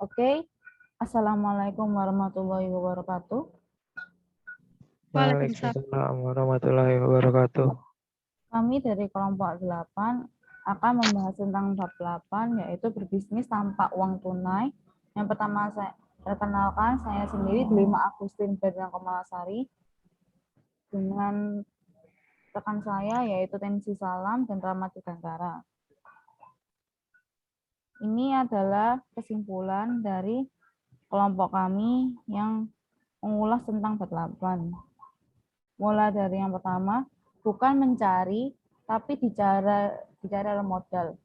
Oke, Assalamualaikum warahmatullahi wabarakatuh. Waalaikumsalam. Waalaikumsalam warahmatullahi wabarakatuh. Kami dari kelompok 8 akan membahas tentang bab 8, yaitu berbisnis tanpa uang tunai. Yang pertama saya perkenalkan, saya sendiri Delima Agustin Berdan Komalasari dengan rekan saya yaitu Tensi Salam dan Rahmat Gantara. Ini adalah kesimpulan dari kelompok kami yang mengulas tentang bab 8. Mulai dari yang pertama, bukan mencari, tapi dicari modal.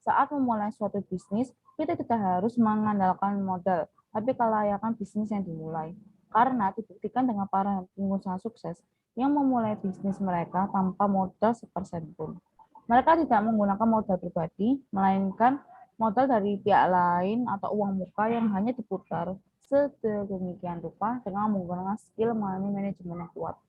Saat memulai suatu bisnis, kita tidak harus mengandalkan modal, tapi kelayakan bisnis yang dimulai. Karena dibuktikan dengan para pengusaha sukses yang memulai bisnis mereka tanpa modal sepersen pun. Mereka tidak menggunakan modal pribadi, melainkan modal dari pihak lain atau uang muka yang hanya diputar sedemikian rupa dengan menggunakan skill money management yang kuat.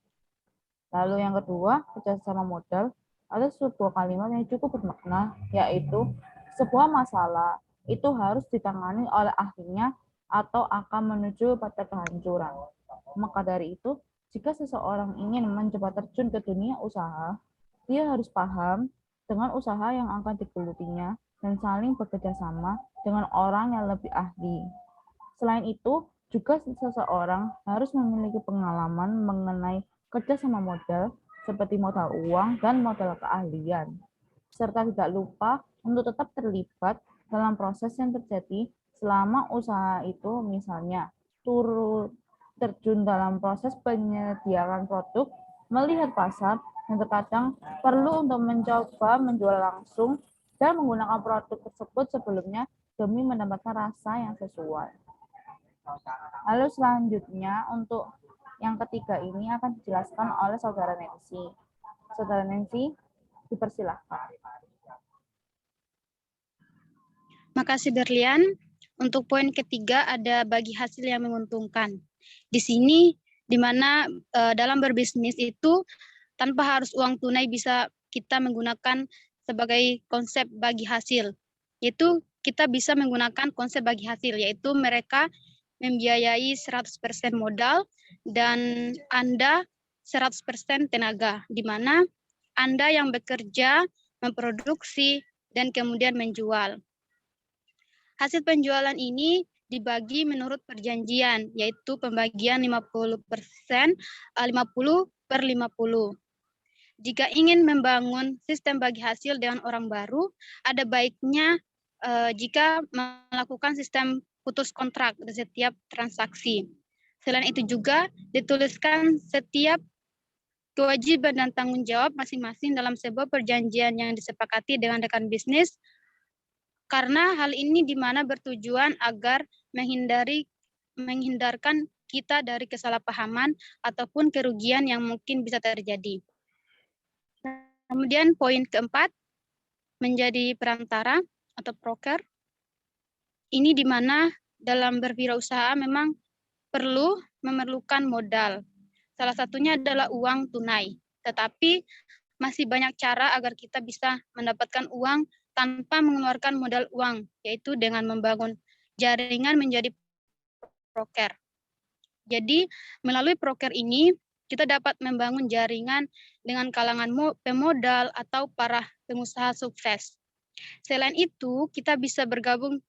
Lalu yang kedua, kerjasama modal. Ada sebuah kalimat yang cukup bermakna, yaitu sebuah masalah itu harus ditangani oleh ahlinya atau akan menuju pada kehancuran. Maka dari itu, jika seseorang ingin mencoba terjun ke dunia usaha, dia harus paham dengan usaha yang akan digelutinya dan saling bekerja sama dengan orang yang lebih ahli. Selain itu, juga seseorang harus memiliki pengalaman mengenai kerja sama modal, seperti modal uang dan modal keahlian, serta tidak lupa untuk tetap terlibat dalam proses yang terjadi selama usaha itu, misalnya turut terjun dalam proses penyediaan produk, melihat pasar, yang terkadang perlu untuk mencoba menjual langsung dan menggunakan produk tersebut sebelumnya demi mendapatkan rasa yang sesuai. Lalu selanjutnya untuk yang ketiga ini akan dijelaskan oleh Saudara Nancy. Saudara Nancy, dipersilahkan. Makasih Berlian. Untuk poin ketiga ada bagi hasil yang menguntungkan. Di sini di mana dalam berbisnis itu tanpa harus uang tunai bisa kita menggunakan sebagai konsep bagi hasil. Yaitu kita bisa menggunakan konsep bagi hasil, yaitu mereka membiayai 100% modal dan Anda 100% tenaga, di mana Anda yang bekerja, memproduksi, dan kemudian menjual. Hasil penjualan ini dibagi menurut perjanjian, yaitu pembagian 50%, 50/50. Jika ingin membangun sistem bagi hasil dengan orang baru, ada baiknya jika melakukan sistem putus kontrak di setiap transaksi. Selain itu juga dituliskan setiap kewajiban dan tanggung jawab masing-masing dalam sebuah perjanjian yang disepakati dengan rekan bisnis, karena hal ini di mana bertujuan agar menghindarkan kita dari kesalahpahaman ataupun kerugian yang mungkin bisa terjadi. Kemudian poin keempat, menjadi perantara atau broker. Ini di mana dalam berwirausaha memang memerlukan modal. Salah satunya adalah uang tunai. Tetapi masih banyak cara agar kita bisa mendapatkan uang tanpa mengeluarkan modal uang, yaitu dengan membangun jaringan menjadi broker. Jadi melalui broker ini kita dapat membangun jaringan dengan kalangan pemodal atau para pengusaha sukses. Selain itu, kita bisa bergabung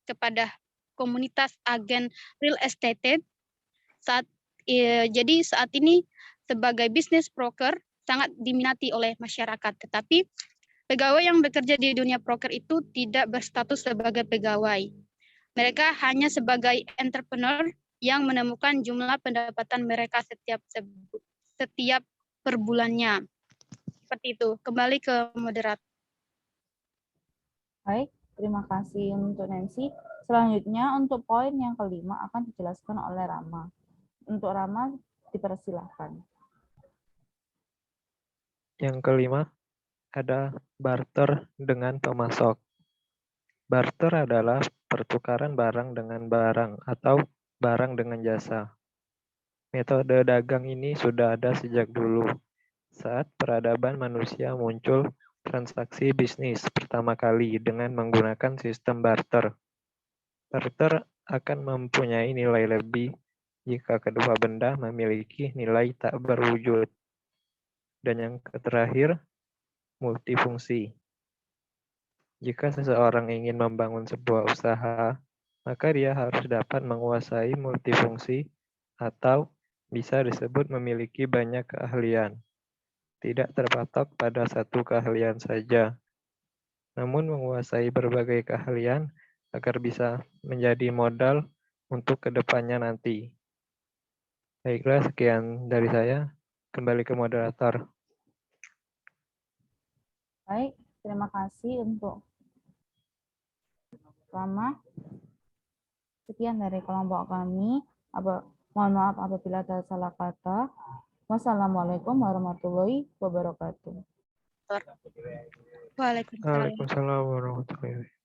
kepada komunitas agen real estate. Jadi saat ini sebagai bisnis broker sangat diminati oleh masyarakat. Tetapi pegawai yang bekerja di dunia broker itu tidak berstatus sebagai pegawai. Mereka hanya sebagai entrepreneur yang menemukan jumlah pendapatan mereka setiap per bulannya. Seperti itu. Kembali ke moderator. Baik, terima kasih untuk Nancy. Selanjutnya untuk poin yang kelima akan dijelaskan oleh Rama. Untuk Rama, dipersilahkan. Yang kelima ada barter dengan pemasok. Barter adalah pertukaran barang dengan barang atau barang dengan jasa. Metode dagang ini sudah ada sejak dulu. Saat peradaban manusia muncul transaksi bisnis pertama kali dengan menggunakan sistem barter. Barter akan mempunyai nilai lebih jika kedua benda memiliki nilai tak berwujud. Dan yang terakhir, multifungsi. Jika seseorang ingin membangun sebuah usaha, maka dia harus dapat menguasai multifungsi atau bisa disebut memiliki banyak keahlian. Tidak terpatok pada satu keahlian saja, namun menguasai berbagai keahlian agar bisa menjadi modal untuk kedepannya nanti. Baiklah, sekian dari saya. Kembali ke moderator. Baik, terima kasih untuk Rama. Sekian dari kelompok kami. Mohon maaf apabila ada salah kata. Wassalamualaikum warahmatullahi wabarakatuh. Waalaikumsalam. Waalaikumsalam warahmatullahi wabarakatuh.